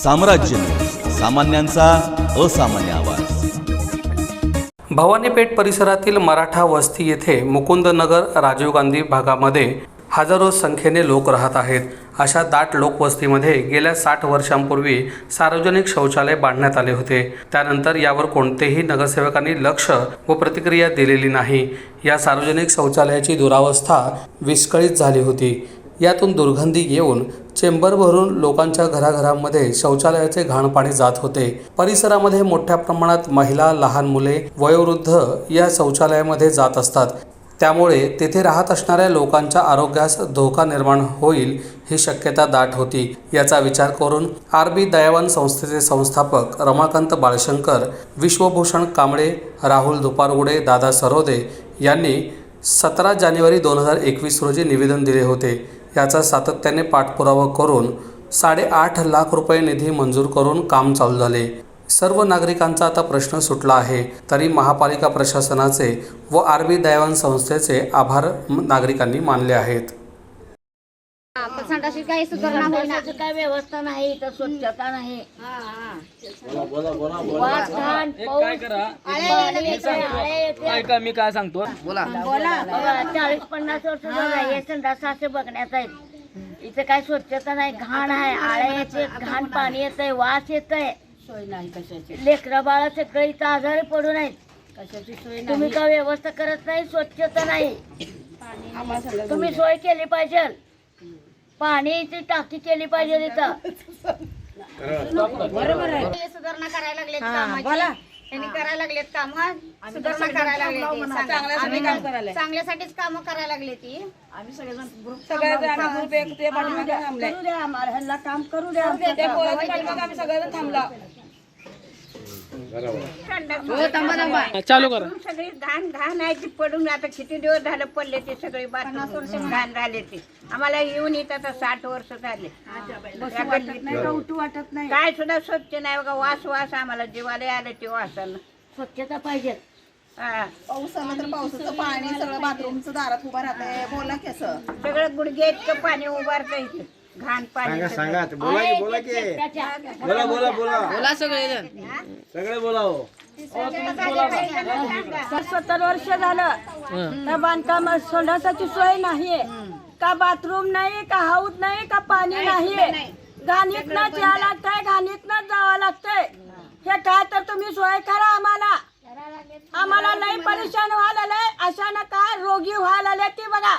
साम्राज्य सामान्यांचा असामान्य आवाज। भवानीपेठ परिसरातील मराठा वस्ती येथे मुकुंदनगर राजीव गांधी भागामध्ये हजारो संख्येने लोक राहत आहेत। अशा दाट लोकवस्तीमध्ये गेल्या 60 वर्षांपूर्वी सार्वजनिक शौचालय बांधण्यात आले होते। त्यानंतर यावर कोणतेही नगरसेवकांनी लक्ष व प्रतिक्रिया दिलेली नाही। या सार्वजनिक शौचालयाची दुरावस्था विस्कळीत झाली होती। यातून दुर्गंधी येऊन चेंबर भरून लोकांच्या घराघरांमध्ये शौचालयाचे घाण पाणी जात होते। परिसरामध्ये मोठ्या प्रमाणात महिला, लहान मुले, वयोवृद्ध या शौचालयामध्ये जात असतात। त्यामुळे तेथे राहत असणाऱ्या लोकांच्या आरोग्यास धोका निर्माण होईल ही शक्यता दाट होती। याचा विचार करून आर.बी. दयावान संस्थेचे संस्थापक रमाकांत बाळशंकर, विश्वभूषण कांबळे, राहुल दुपारगुडे, दादा सरोदे यांनी 17 जानेवारी 2021 रोजी निवेदन दिले होते। याचा सातत्याने पाठपुरावा करून 8.5 लाख रुपये निधी मंजूर करून काम चालू झाले। सर्व नागरिकांचा आता प्रश्न सुटला आहे। तरी महापालिका प्रशासनाचे व आर.बी. दयावान संस्थेचे आभार नागरिकांनी मानले आहेत। संडासी काही सुधारणा होईना, काय व्यवस्था नाही, तर स्वच्छता नाही। ऐका मी काय सांगतो, बोला 40-50 वर्ष झाले संडास असे बघण्यात आहेत। इथे काय स्वच्छता नाही, घाण आहे, आळे येते, घाण पाणी येतंय, वास येतंय, सोय नाही कशाची। लेकरा बाळा सगळे इथं आजारी पडून आहेत, कशाची सोय नाही। तुम्ही काय व्यवस्था करत नाही, स्वच्छता नाही। तुम्ही सोय केली पाहिजे, पाण्याची टाकी केली पाहिजे इथं। बरोबर आहे, सुधारणा करायला लागलेत कामाची, त्यांनी करायला लागलेत काम, सुधारणा करायला लागले, चांगल्यासाठीच काम करायला लागले ती। आम्ही सगळेजण ग्रुप आम्हाला काम करू द्या, आम्ही सगळेजण थांबला। चालू करा। सगळी घाण आहे ती पडून, आता किती दिवस झालं पडले ते सगळे, 50 वर्ष घाण झाले ते। आम्हाला येऊन येत आता 60 वर्ष झाले, वाटत नाही, काय सुद्धा स्वच्छ नाही बघा। वास आम्हाला जीवाला आलं ते वासाला। स्वच्छता पाहिजे। पाऊस आला तर पावसाचं पाणी सगळं बाथरूमचं दारात उभं राहतंय, बोला की असं सगळं गुडघे इतकं पाणी उभारतं इथे, घाण पाणी। सगळे बोलाव। 70 वर्ष झालं त्या बांधकाम संडासाची सोय नाहीये, का बाथरूम नाही, का हाऊस नाही, का पाणी नाहीये। घाणीतनंच यावं लागतंय, घाणीतनंच जावं लागतंय। हे काय तर तुम्ही सोय करा आम्हाला लई परेशान व्हायला, अशानं काय रोगी व्हायला ती बघा।